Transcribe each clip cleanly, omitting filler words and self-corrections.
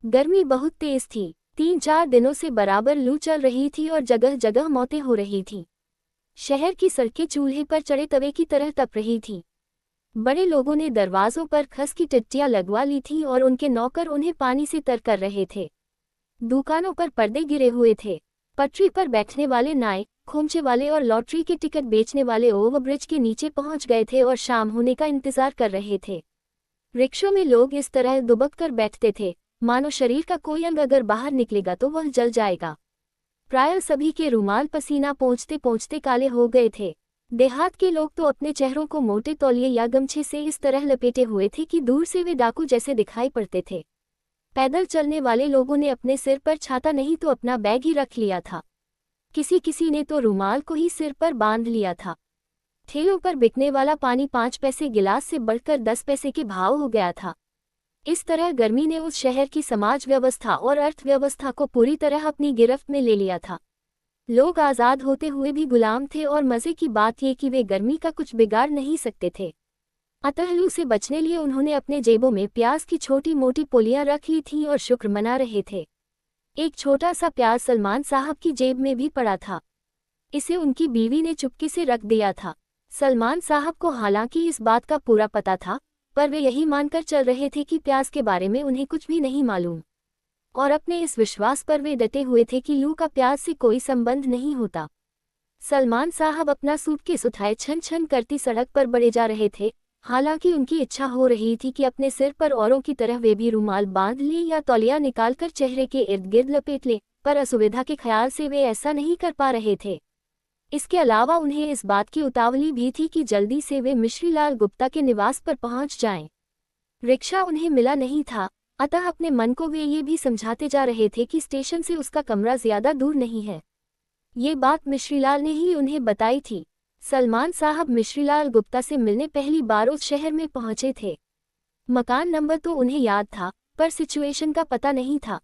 गर्मी बहुत तेज थी। 3-4 दिनों से बराबर लू चल रही थी और जगह जगह मौतें हो रही थीं। शहर की सड़कें चूल्हे पर चढ़े तवे की तरह तप रही थीं। बड़े लोगों ने दरवाजों पर खस की टिट्टियां लगवा ली थीं और उनके नौकर उन्हें पानी से तर कर रहे थे। दुकानों पर पर्दे गिरे हुए थे। पटरी पर बैठने वाले नाई, खोमचे वाले और लॉटरी के टिकट बेचने वाले ओवरब्रिज के नीचे पहुंच गए थे और शाम होने का इंतजार कर रहे थे। रिक्शों में लोग इस तरह दुबक कर बैठते थे मानो शरीर का कोई अंग अगर बाहर निकलेगा तो वह जल जाएगा। प्रायः सभी के रुमाल पसीना पोंछते पोंछते काले हो गए थे। देहात के लोग तो अपने चेहरों को मोटे तौलिए या गमछे से इस तरह लपेटे हुए थे कि दूर से वे डाकू जैसे दिखाई पड़ते थे। पैदल चलने वाले लोगों ने अपने सिर पर छाता नहीं तो अपना बैग ही रख लिया था। किसी किसी ने तो रुमाल को ही सिर पर बांध लिया था। ठेलों पर बिकने वाला पानी 5 पैसे गिलास से बढ़कर 10 पैसे के भाव हो गया था। इस तरह गर्मी ने उस शहर की समाज व्यवस्था और अर्थव्यवस्था को पूरी तरह अपनी गिरफ्त में ले लिया था। लोग आज़ाद होते हुए भी गुलाम थे और मज़े की बात ये कि वे गर्मी का कुछ बिगाड़ नहीं सकते थे। अतः लू से बचने लिए उन्होंने अपने जेबों में प्याज की छोटी मोटी पोलियां रख ली थीं और शुक्र मना रहे थे। एक छोटा सा प्याज सलमान साहब की जेब में भी पड़ा था। इसे उनकी बीवी ने चुपके से रख दिया था। सलमान साहब को हालांकि इस बात का पूरा पता था, पर वे यही मानकर चल रहे थे कि प्याज के बारे में उन्हें कुछ भी नहीं मालूम, और अपने इस विश्वास पर वे डटे हुए थे कि लू का प्याज से कोई संबंध नहीं होता। सलमान साहब अपना सूटकेस उठाए छन छन करती सड़क पर बढ़े जा रहे थे। हालांकि उनकी इच्छा हो रही थी कि अपने सिर पर औरों की तरह वे भी रुमाल बांध लें या तौलिया निकालकर चेहरे के इर्द गिर्द लपेट लें, पर असुविधा के ख्याल से वे ऐसा नहीं कर पा रहे थे। इसके अलावा उन्हें इस बात की उतावली भी थी कि जल्दी से वे मिश्रीलाल गुप्ता के निवास पर पहुंच जाएं। रिक्शा उन्हें मिला नहीं था, अतः अपने मन को वे ये भी समझाते जा रहे थे कि स्टेशन से उसका कमरा ज्यादा दूर नहीं है। ये बात मिश्रीलाल ने ही उन्हें बताई थी। सलमान साहब मिश्रीलाल गुप्ता से मिलने पहली बार उस शहर में पहुंचे थे। मकान नंबर तो उन्हें याद था, पर सिचुएशन का पता नहीं था।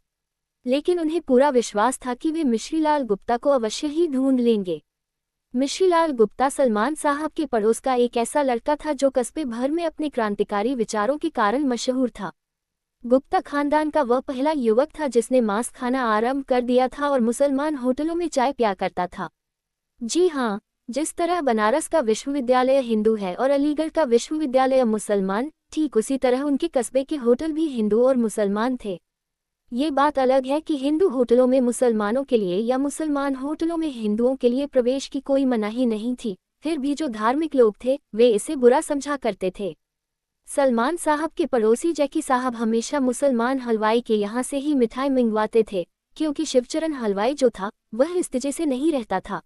लेकिन उन्हें पूरा विश्वास था कि वे मिश्रीलाल गुप्ता को अवश्य ही ढूंढ लेंगे। मिश्रीलाल गुप्ता सलमान साहब के पड़ोस का एक ऐसा लड़का था जो कस्बे भर में अपने क्रांतिकारी विचारों के कारण मशहूर था। गुप्ता खानदान का वह पहला युवक था जिसने मांस खाना आरंभ कर दिया था और मुसलमान होटलों में चाय पिया करता था। जी हाँ, जिस तरह बनारस का विश्वविद्यालय हिंदू है और अलीगढ़ का विश्वविद्यालय मुसलमान, ठीक उसी तरह उनके कस्बे के होटल भी हिंदू और मुसलमान थे। ये बात अलग है कि हिंदू होटलों में मुसलमानों के लिए या मुसलमान होटलों में हिंदुओं के लिए प्रवेश की कोई मनाही नहीं थी, फिर भी जो धार्मिक लोग थे वे इसे बुरा समझा करते थे। सलमान साहब के पड़ोसी जैकी साहब हमेशा मुसलमान हलवाई के यहाँ से ही मिठाई मंगवाते थे, क्योंकि शिवचरण हलवाई जो था वह इस्तीजे से नहीं रहता था।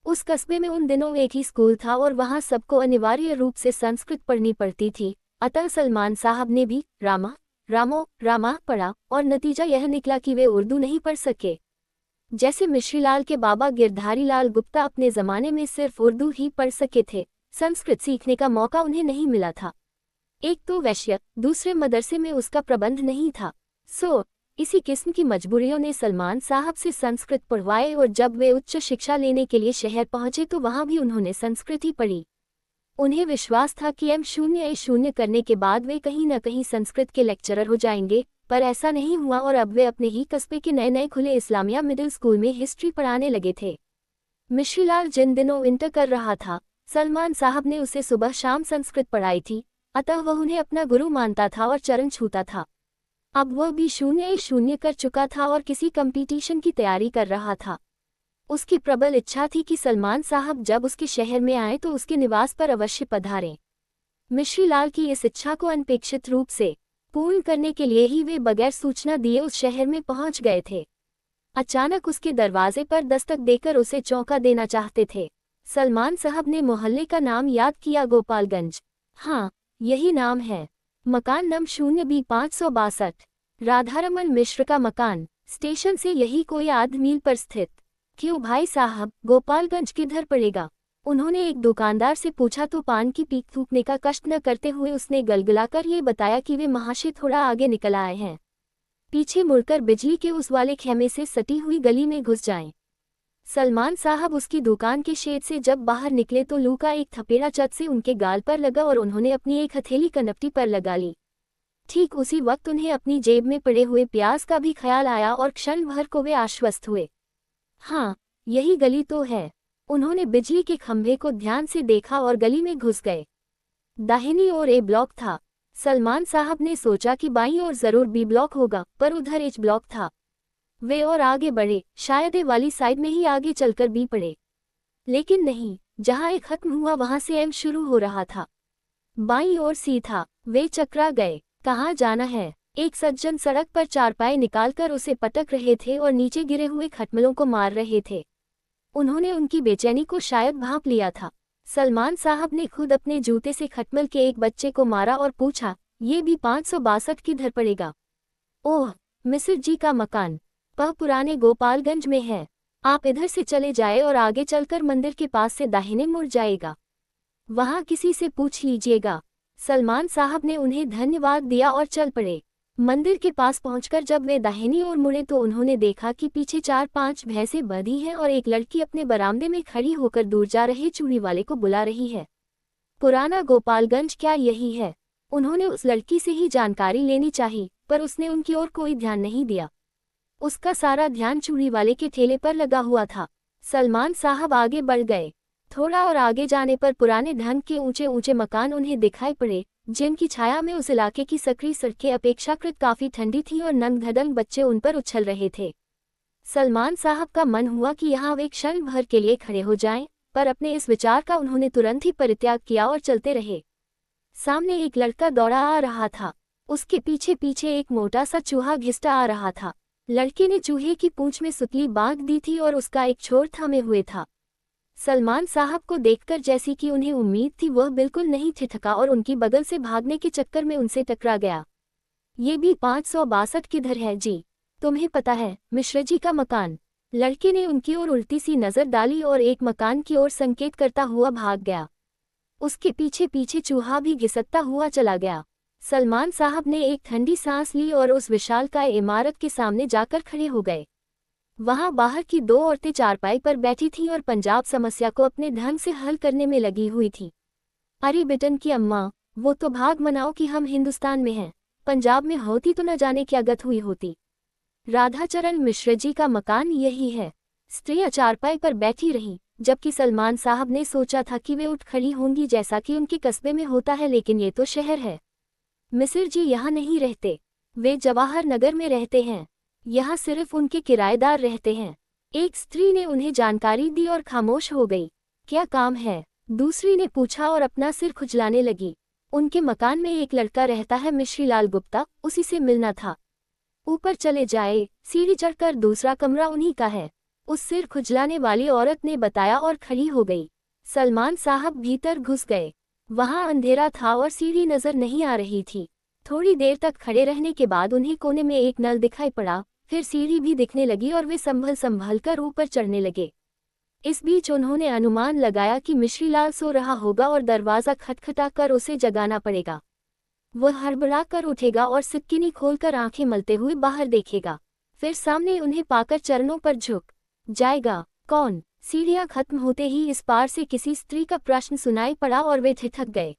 उस कस्बे में उन दिनों एक ही स्कूल था और वहाँ सबको अनिवार्य रूप से संस्कृत पढ़नी पड़ती थी, अतः सलमान साहब ने भी रामा रामो रामा पढ़ा और नतीजा यह निकला कि वे उर्दू नहीं पढ़ सके। जैसे मिश्रीलाल के बाबा गिरधारी लाल गुप्ता अपने ज़माने में सिर्फ उर्दू ही पढ़ सके थे, संस्कृत सीखने का मौका उन्हें नहीं मिला था। एक तो वैश्य, दूसरे मदरसे में उसका प्रबंध नहीं था। इसी किस्म की मजबूरियों ने सलमान साहब से संस्कृत पढ़वाए और जब वे उच्च शिक्षा लेने के लिए शहर पहुंचे तो वहां भी उन्होंने संस्कृत ही पढ़ी। उन्हें विश्वास था कि M0A0 करने के बाद वे कहीं न कहीं संस्कृत के लेक्चरर हो जाएंगे, पर ऐसा नहीं हुआ और अब वे अपने ही कस्बे के नए नए खुले इस्लामिया मिडिल स्कूल में हिस्ट्री पढ़ाने लगे थे। मिश्रीलाल जिन दिनों इंटर कर रहा था, सलमान साहब ने उसे सुबह शाम संस्कृत पढ़ाई थी, अतः वह उन्हें अपना गुरु मानता था और चरण छूता था। अब वह भी 0A0 कर चुका था और किसी कंपटीशन की तैयारी कर रहा था। उसकी प्रबल इच्छा थी कि सलमान साहब जब उसके शहर में आए तो उसके निवास पर अवश्य पधारें। मिश्रीलाल की इस इच्छा को अनपेक्षित रूप से पूर्ण करने के लिए ही वे बगैर सूचना दिए उस शहर में पहुंच गए थे। अचानक उसके दरवाजे पर दस्तक देकर उसे चौंका देना चाहते थे। सलमान साहब ने मोहल्ले का नाम याद किया, गोपालगंज। हाँ, यही नाम है। मकान नंबर 0B562, राधारमन मिश्र का मकान। स्टेशन से यही कोई आध मील पर स्थित। क्यों भाई साहब, गोपालगंज किधर पड़ेगा? उन्होंने एक दुकानदार से पूछा तो पान की पीक थूकने का कष्ट न करते हुए उसने गलगलाकर ये बताया कि वे महाशय थोड़ा आगे निकल आए हैं, पीछे मुड़कर बिजली के उस वाले खेमे से सटी हुई गली में घुस जाएं। सलमान साहब उसकी दुकान के शेड से जब बाहर निकले तो लू का एक थपेड़ा चट से उनके गाल पर लगा और उन्होंने अपनी एक हथेली कनपटी पर लगा ली। ठीक उसी वक्त उन्हें अपनी जेब में पड़े हुए प्याज का भी ख्याल आया और क्षण भर को वे आश्वस्त हुए। हाँ, यही गली तो है। उन्होंने बिजली के खंभे को ध्यान से देखा और गली में घुस गए। दाहिनी ओर ए ब्लॉक था। सलमान साहब ने सोचा कि बाईं ओर जरूर बी ब्लॉक होगा, पर उधर एच ब्लॉक था। वे और आगे बढ़े, शायद ए वाली साइड में ही आगे चलकर बी पड़े। लेकिन नहीं, जहां ए खत्म हुआ वहां से एम शुरू हो रहा था। बाईं ओर सी था। वे चकरा गए। कहाँ जाना है? एक सज्जन सड़क पर चारपाई निकालकर उसे पटक रहे थे और नीचे गिरे हुए खटमलों को मार रहे थे। उन्होंने उनकी बेचैनी को शायद भांप लिया था। सलमान साहब ने खुद अपने जूते से खटमल के एक बच्चे को मारा और पूछा, ये भी 562 किधर पड़ेगा? ओह, मिसिर जी का मकान वह पुराने गोपालगंज में है। आप इधर से चले जाए और आगे चलकर मंदिर के पास से दाहिने मुड़ जाएगा। वहां किसी से पूछ लीजिएगा। सलमान साहब ने उन्हें धन्यवाद दिया और चल पड़े। मंदिर के पास पहुंचकर जब वे दाहिनी ओर मुड़े तो उन्होंने देखा कि पीछे 4-5 भैंसें बंधी हैं और एक लड़की अपने बरामदे में खड़ी होकर दूर जा रहे चूड़ी वाले को बुला रही है। पुराना गोपालगंज क्या यही है? उन्होंने उस लड़की से ही जानकारी लेनी चाहिए, पर उसने उनकी ओर कोई ध्यान नहीं दिया। उसका सारा ध्यान चूड़ी वाले के ठेले पर लगा हुआ था। सलमान साहब आगे बढ़ गए। थोड़ा और आगे जाने पर पुराने ढंग के ऊंचे ऊंचे मकान उन्हें दिखाई पड़े, जिनकी छाया में उस इलाके की सकरी सड़कें अपेक्षाकृत काफी ठंडी थी और नंग धड़ंग बच्चे उन पर उछल रहे थे। सलमान साहब का मन हुआ कि यहाँ वे क्षण भर के लिए खड़े हो जाएं, पर अपने इस विचार का उन्होंने तुरंत ही परित्याग किया और चलते रहे। सामने एक लड़का दौड़ा आ रहा था। उसके पीछे पीछे एक मोटा सा चूहा घिसटा आ रहा था। लड़के ने चूहे की पूंछ में सुतली बांध दी थी और उसका एक छोर थामे हुए था। सलमान साहब को देखकर जैसी कि उन्हें उम्मीद थी वह बिल्कुल नहीं ठिठका और उनकी बगल से भागने के चक्कर में उनसे टकरा गया। ये भी 562 किधर है जी? तुम्हें पता है, मिश्र जी का मकान। लड़के ने उनकी ओर उल्टी सी नजर डाली और एक मकान की ओर संकेत करता हुआ भाग गया। उसके पीछे पीछे चूहा भी घिसटता हुआ चला गया। सलमान साहब ने एक ठंडी सांस ली और उस विशालकाय इमारत के सामने जाकर खड़े हो गए। वहां बाहर की 2 औरतें चारपाई पर बैठी थीं और पंजाब समस्या को अपने ढंग से हल करने में लगी हुई थीं। अरे बेटन की अम्मा, वो तो भाग मनाओ कि हम हिंदुस्तान में हैं। पंजाब में होती तो न जाने क्या गत हुई होती। राधाचरण मिश्र जी का मकान यही है। स्त्रियां चारपाई पर बैठी रहीं, जबकि सलमान साहब ने सोचा था कि वे उठ खड़ी होंगी जैसा कि उनके कस्बे में होता है, लेकिन ये तो शहर है। मिसिर जी यहाँ नहीं रहते, वे जवाहर नगर में रहते हैं। यहाँ सिर्फ उनके किराएदार रहते हैं। एक स्त्री ने उन्हें जानकारी दी और खामोश हो गई। क्या काम है? दूसरी ने पूछा और अपना सिर खुजलाने लगी। उनके मकान में एक लड़का रहता है, मिश्रीलाल गुप्ता, उसी से मिलना था। ऊपर चले जाए, सीढ़ी चढ़कर दूसरा कमरा उन्हीं का है। उस सिर खुजलाने वाली औरत ने बताया और खड़ी हो गई। सलमान साहब भीतर घुस गए। वहां अंधेरा था और सीढ़ी नजर नहीं आ रही थी। थोड़ी देर तक खड़े रहने के बाद उन्हें कोने में एक नल दिखाई पड़ा, फिर सीढ़ी भी दिखने लगी और वे संभल संभल कर ऊपर चढ़ने लगे। इस बीच उन्होंने अनुमान लगाया कि मिश्रीलाल सो रहा होगा और दरवाज़ा खटखटा कर उसे जगाना पड़ेगा। वह हड़बड़ा कर उठेगा और सिक्किनी खोलकर आंखें मलते हुए बाहर देखेगा, फिर सामने उन्हें पाकर चरणों पर झुक जाएगा। कौन? सीढ़ियां खत्म होते ही इस पार से किसी स्त्री का प्रश्न सुनाई पड़ा और वे ठिठक गए।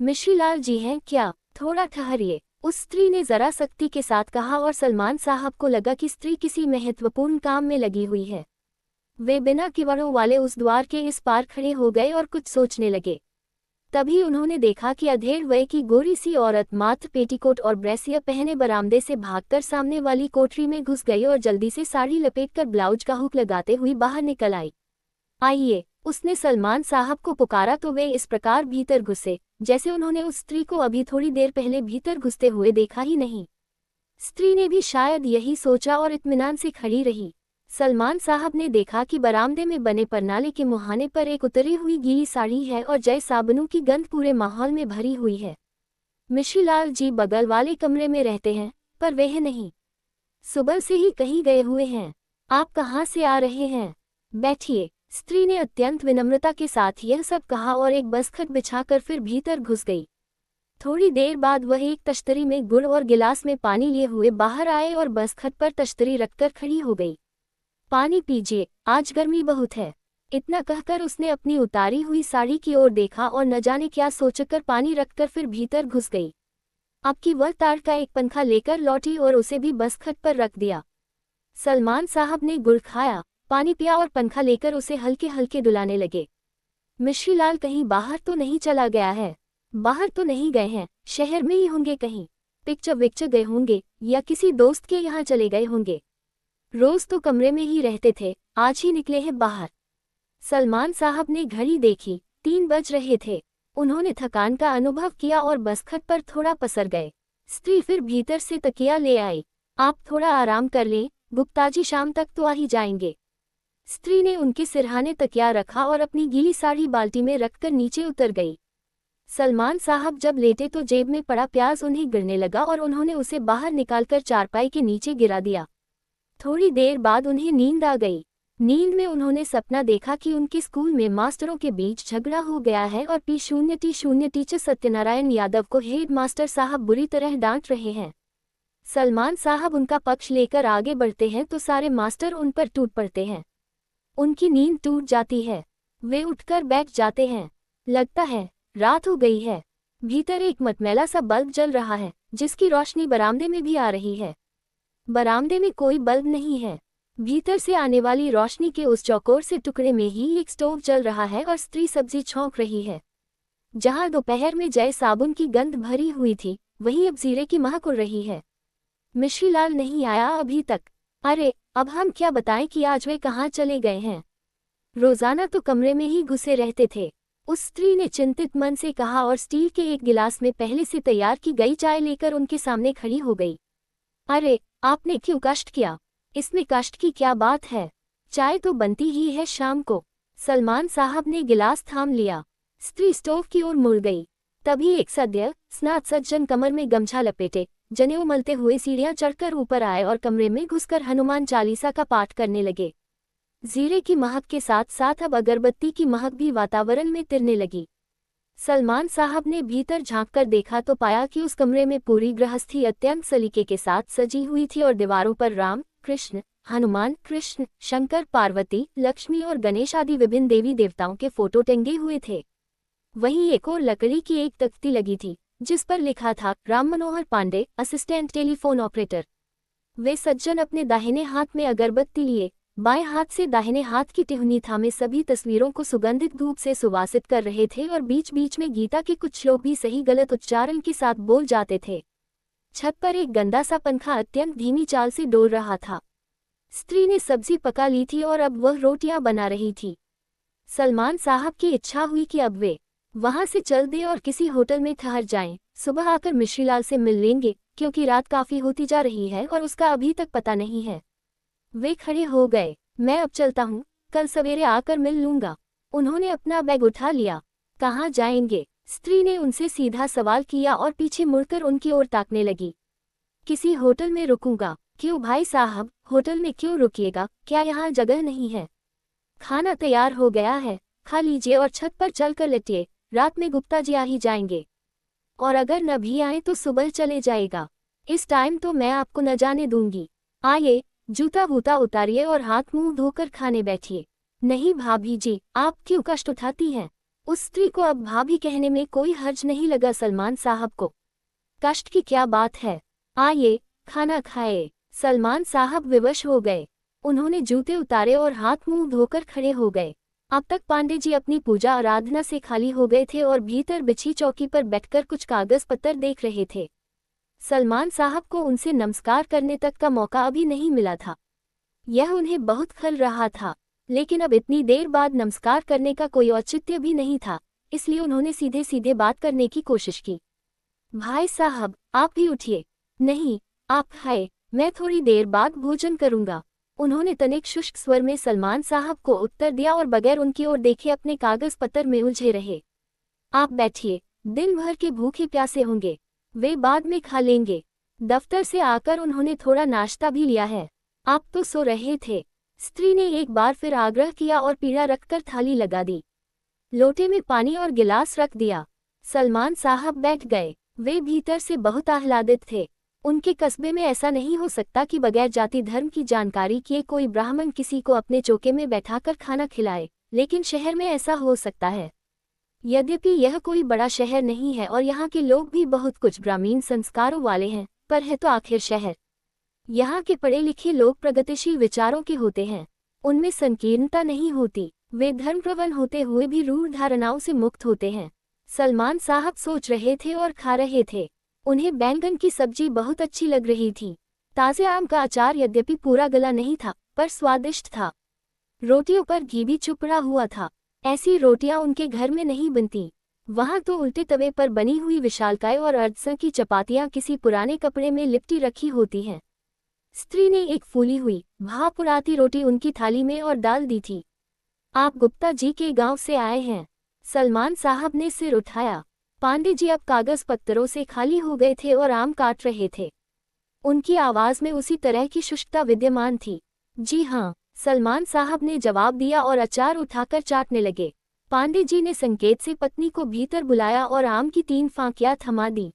मिश्रीलाल जी हैं क्या? थोड़ा ठहरिए, उस स्त्री ने जरा सख्ती के साथ कहा और सलमान साहब को लगा कि स्त्री किसी महत्वपूर्ण काम में लगी हुई है। वे बिना किवाड़ों वाले उस द्वार के इस पार खड़े हो गए और कुछ सोचने लगे। तभी उन्होंने देखा कि अधेड़ वय की गोरी सी औरत मात्र पेटीकोट और ब्रेसियर पहने बरामदे से भागकर सामने वाली कोठरी में घुस गई और जल्दी से साड़ी लपेटकर ब्लाउज का हुक लगाते हुए बाहर निकल आई। आइए, उसने सलमान साहब को पुकारा तो वे इस प्रकार भीतर घुसे जैसे उन्होंने उस स्त्री को अभी थोड़ी देर पहले भीतर घुसते हुए देखा ही नहीं। स्त्री ने भी शायद यही सोचा और इत्मीनान से खड़ी रही। सलमान साहब ने देखा कि बरामदे में बने परनाले के मुहाने पर एक उतरी हुई गीली साड़ी है और जय साबुनों की गंध पूरे माहौल में भरी हुई है। मिश्रीलाल जी बगल वाले कमरे में रहते हैं, पर वह नहीं। सुबह से ही कहीं गए हुए हैं। आप कहाँ से आ रहे हैं? बैठिए, स्त्री ने अत्यंत विनम्रता के साथ यह सब कहा और एक बसखट बिछाकर फिर भीतर घुस गई। थोड़ी देर बाद वह एक तश्तरी में गुड़ और गिलास में पानी लिए हुए बाहर आए और बसखट पर तश्तरी रखकर खड़ी हो गई। पानी पीजिए, आज गर्मी बहुत है। इतना कहकर उसने अपनी उतारी हुई साड़ी की ओर देखा और न जाने क्या सोचकर पानी रखकर फिर भीतर घुस गई। आपकी वह ताड़ का एक पंखा लेकर लौटी और उसे भी बसखत पर रख दिया। सलमान साहब ने गुड़ खाया, पानी पिया और पंखा लेकर उसे हल्के हल्के डुलाने लगे। मिश्रीलाल कहीं बाहर तो नहीं चला गया है? बाहर तो नहीं गए हैं, शहर में ही होंगे, कहीं पिक्चर विक्चर गए होंगे या किसी दोस्त के यहाँ चले गए होंगे। रोज तो कमरे में ही रहते थे, आज ही निकले हैं बाहर। सलमान साहब ने घड़ी देखी, 3 बज रहे थे। उन्होंने थकान का अनुभव किया और बसखत पर थोड़ा पसर गए। स्त्री फिर भीतर से तकिया ले आई। आप थोड़ा आराम कर लें, गुप्ताजी शाम तक तो आ ही जाएंगे। स्त्री ने उनके सिरहाने तकिया रखा और अपनी गीली साड़ी बाल्टी में रखकर नीचे उतर गई। सलमान साहब जब लेटे तो जेब में पड़ा प्याज उन्हें गिरने लगा और उन्होंने उसे बाहर निकालकर चारपाई के नीचे गिरा दिया। थोड़ी देर बाद उन्हें नींद आ गई। नींद में उन्होंने सपना देखा कि उनके स्कूल में मास्टरों के बीच झगड़ा हो गया है और P0T0 टीचर सत्यनारायण यादव को हेड मास्टर साहब बुरी तरह डांट रहे हैं। सलमान साहब उनका पक्ष लेकर आगे बढ़ते हैं तो सारे मास्टर उन पर टूट पड़ते हैं। उनकी नींद टूट जाती है। वे उठकर बैठ जाते हैं। लगता है रात हो गई है। भीतर एक मटमैला सा बल्ब जल रहा है, जिसकी रोशनी बरामदे में भी आ रही है। बरामदे में कोई बल्ब नहीं है। भीतर से आने वाली रोशनी के उस चौकोर से टुकड़े में ही एक स्टोव जल रहा है और स्त्री सब्जी छौंक रही है। जहां दोपहर में जय साबुन की गंध भरी हुई थी, वहीं अब जीरे की महक उड़ रही है। मिश्रीलाल नहीं आया अभी तक। अरे, अब हम क्या बताएं कि आज वे कहाँ चले गए हैं। रोजाना तो कमरे में ही घुसे रहते थे, उस स्त्री ने चिंतित मन से कहा और स्टील के एक गिलास में पहले से तैयार की गई चाय लेकर उनके सामने खड़ी हो गई। अरे, आपने क्यों कष्ट किया? इसमें कष्ट की क्या बात है, चाय तो बनती ही है शाम को। सलमान साहब ने गिलास थाम लिया। स्त्री स्टोव की ओर मुड़ गई। तभी एक सद्य स्नात सज्जन कमर में गमछा लपेटे जनेऊ मलते हुए सीढ़ियां चढ़कर ऊपर आए और कमरे में घुसकर हनुमान चालीसा का पाठ करने लगे। जीरे की महक के साथ साथ अब अगरबत्ती की महक भी वातावरण में तिरने लगी। सलमान साहब ने भीतर झांककर देखा तो पाया कि उस कमरे में पूरी गृहस्थी अत्यंत सलीके के साथ सजी हुई थी और दीवारों पर राम, कृष्ण, हनुमान, कृष्ण, शंकर, पार्वती, लक्ष्मी और गणेश आदि विभिन्न देवी देवताओं के फोटो टंगे हुए थे। वहीं एक और लकड़ी की एक तख्ती लगी थी, जिस पर लिखा था Ram Manohar Pandey, assistant telephone operator. वे सज्जन अपने दाहिने हाथ में अगरबत्ती लिए, बाएं हाथ से दाहिने हाथ की टिहनी थामे सभी तस्वीरों को सुगंधित धूप से सुवासित कर रहे थे और बीच बीच में गीता के कुछ श्लोक भी सही गलत उच्चारण के साथ बोल जाते थे। छत पर एक गंदा सा पंखा अत्यंत धीमी चाल से डोल रहा था। स्त्री ने सब्जी पका ली थी और अब वह रोटियां बना रही थी। सलमान साहब की इच्छा हुई कि अब वे वहां से चल दें और किसी होटल में ठहर जाएं। सुबह आकर मिश्रीलाल से मिल लेंगे, क्योंकि रात काफी होती जा रही है और उसका अभी तक पता नहीं है। वे खड़े हो गए। मैं अब चलता हूँ, कल सवेरे आकर मिल लूंगा। उन्होंने अपना बैग उठा लिया। कहाँ जाएंगे? स्त्री ने उनसे सीधा सवाल किया और पीछे मुड़कर उनकी ओर ताकने लगी। किसी होटल में रुकूंगा। क्यों भाई साहब, होटल में क्यों रुकिएगा? क्या यहाँ जगह नहीं है? खाना तैयार हो गया है, खा लीजिए और छत पर चलकर लेटिए। रात में गुप्ता जी आ ही जाएंगे, और अगर न भी आए तो सुबह चले जाएगा। इस टाइम तो मैं आपको न जाने दूंगी। आइए, जूता वूता उतारिए और हाथ मुंह धोकर खाने बैठिए। नहीं भाभी जी, आप क्यों कष्ट उठाती हैं? उस स्त्री को अब भाभी कहने में कोई हर्ज नहीं लगा सलमान साहब को। कष्ट की क्या बात है? आइए, खाना खाए। सलमान साहब विवश हो गए। उन्होंने जूते उतारे और हाथ मुंह धोकर खड़े हो गए। अब तक पांडे जी अपनी पूजा आराधना से खाली हो गए थे और भीतर बिछी चौकी पर बैठकर कुछ कागज पत्तर देख रहे थे। सलमान साहब को उनसे नमस्कार करने तक का मौका अभी नहीं मिला था। यह उन्हें बहुत खल रहा था, लेकिन अब इतनी देर बाद नमस्कार करने का कोई औचित्य भी नहीं था, इसलिए उन्होंने सीधे सीधे बात करने की कोशिश की। भाई साहब, आप भी उठिए। नहीं, आप खाए, मैं थोड़ी देर बाद भोजन करूंगा। उन्होंने तनिक शुष्क स्वर में सलमान साहब को उत्तर दिया और बगैर उनकी ओर देखे अपने कागज पत्तर में उलझे रहे। आप बैठिए, दिन भर के भूखे प्यासे होंगे, वे बाद में खा लेंगे। दफ्तर से आकर उन्होंने थोड़ा नाश्ता भी लिया है। आप तो सो रहे थे। स्त्री ने एक बार फिर आग्रह किया और पीड़ा रखकर थाली लगा दी। लोटे में पानी और गिलास रख दिया। सलमान साहब बैठ गए। वे भीतर से बहुत आह्लादित थे। उनके कस्बे में ऐसा नहीं हो सकता कि बगैर जाति धर्म की जानकारी किए कोई ब्राह्मण किसी को अपने चौके में बैठाकर खाना खिलाए, लेकिन शहर में ऐसा हो सकता है। यद्यपि यह कोई बड़ा शहर नहीं है और यहाँ के लोग भी बहुत कुछ ग्रामीण संस्कारों वाले हैं, पर है तो आखिर शहर। यहाँ के पढ़े लिखे लोग प्रगतिशील विचारों के होते हैं, उनमें संकीर्णता नहीं होती, वे धर्मप्रवण होते हुए भी रूढ़ धारणाओं से मुक्त होते हैं। सलमान साहब सोच रहे थे और खा रहे थे। उन्हें बैंगन की सब्जी बहुत अच्छी लग रही थी। ताज़े आम का अचार यद्यपि पूरा गला नहीं था, पर स्वादिष्ट था। रोटियों पर घी भी चुपड़ा हुआ था। ऐसी रोटियां उनके घर में नहीं बनती। वहां तो उल्टे तवे पर बनी हुई विशालकाय और अर्धसन की चपातियां किसी पुराने कपड़े में लिपटी रखी होती हैं। स्त्री ने एक फूली हुई भाप उड़ाती रोटी उनकी थाली में और डाल दी थी। आप गुप्ता जी के गांव से आए हैं? सलमान साहब ने सिर उठाया। पांडे जी अब कागज पत्तरों से खाली हो गए थे और आम काट रहे थे। उनकी आवाज में उसी तरह की शुष्कता विद्यमान थी। जी हाँ, सलमान साहब ने जवाब दिया और अचार उठाकर चाटने लगे। पांडे जी ने संकेत से पत्नी को भीतर बुलाया और आम की 3 फांकियां थमा दी।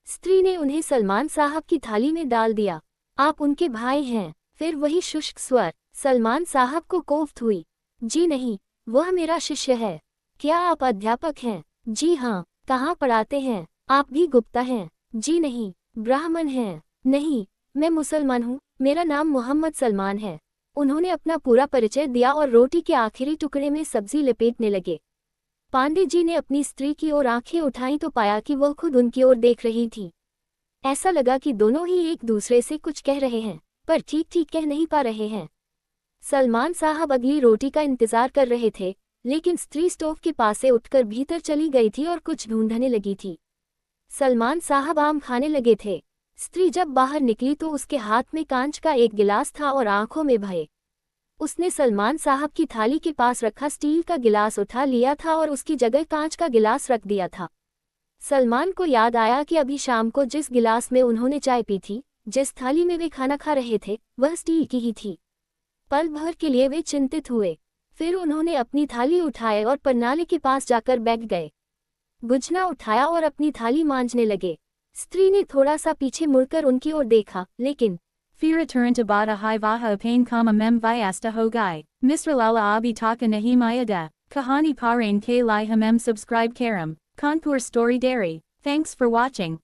स्त्री ने उन्हें सलमान साहब की थाली में डाल दिया। आप उनके भाई हैं? फिर वही शुष्क स्वर। सलमान साहब को कोफ्त हुई। जी नहीं, वह मेरा शिष्य है। क्या आप अध्यापक हैं? जी हाँ। कहाँ पढ़ाते हैं? आप भी गुप्ता हैं? जी नहीं। ब्राह्मण हैं? नहीं, मैं मुसलमान हूँ, मेरा नाम मोहम्मद सलमान है। उन्होंने अपना पूरा परिचय दिया और रोटी के आखिरी टुकड़े में सब्जी लपेटने लगे। पांडे जी ने अपनी स्त्री की ओर आंखें उठाईं तो पाया कि वह खुद उनकी ओर देख रही थी। ऐसा लगा कि दोनों ही एक दूसरे से कुछ कह रहे हैं, पर ठीक ठीक कह नहीं पा रहे हैं। सलमान साहब अगली रोटी का इंतजार कर रहे थे, लेकिन स्त्री स्टोव के पास से उठकर भीतर चली गई थी और कुछ ढूंढने लगी थी। सलमान साहब आम खाने लगे थे। स्त्री जब बाहर निकली तो उसके हाथ में कांच का एक गिलास था और आंखों में भय। उसने सलमान साहब की थाली के पास रखा स्टील का गिलास उठा लिया था और उसकी जगह कांच का गिलास रख दिया था। सलमान को याद आया कि अभी शाम को जिस गिलास में उन्होंने चाय पी थी, जिस थाली में वे खाना खा रहे थे, वह स्टील की ही थी। पल भर के लिए वे चिंतित हुए। फिर उन्होंने अपनी थाली उठाए और प्रणाली के पास जाकर बैठ गए। गुजना उठाया और अपनी थाली मांजने लगे। स्त्री ने थोड़ा सा पीछे मुड़कर उनकी ओर देखा, लेकिन Fira turanta bata hai vaha apain kama mem vyasta hogai, misralala abi taka nahi mayada, kahani parain k li hamem subscribe karam, Kanpur Story Dairy. Thanks for watching.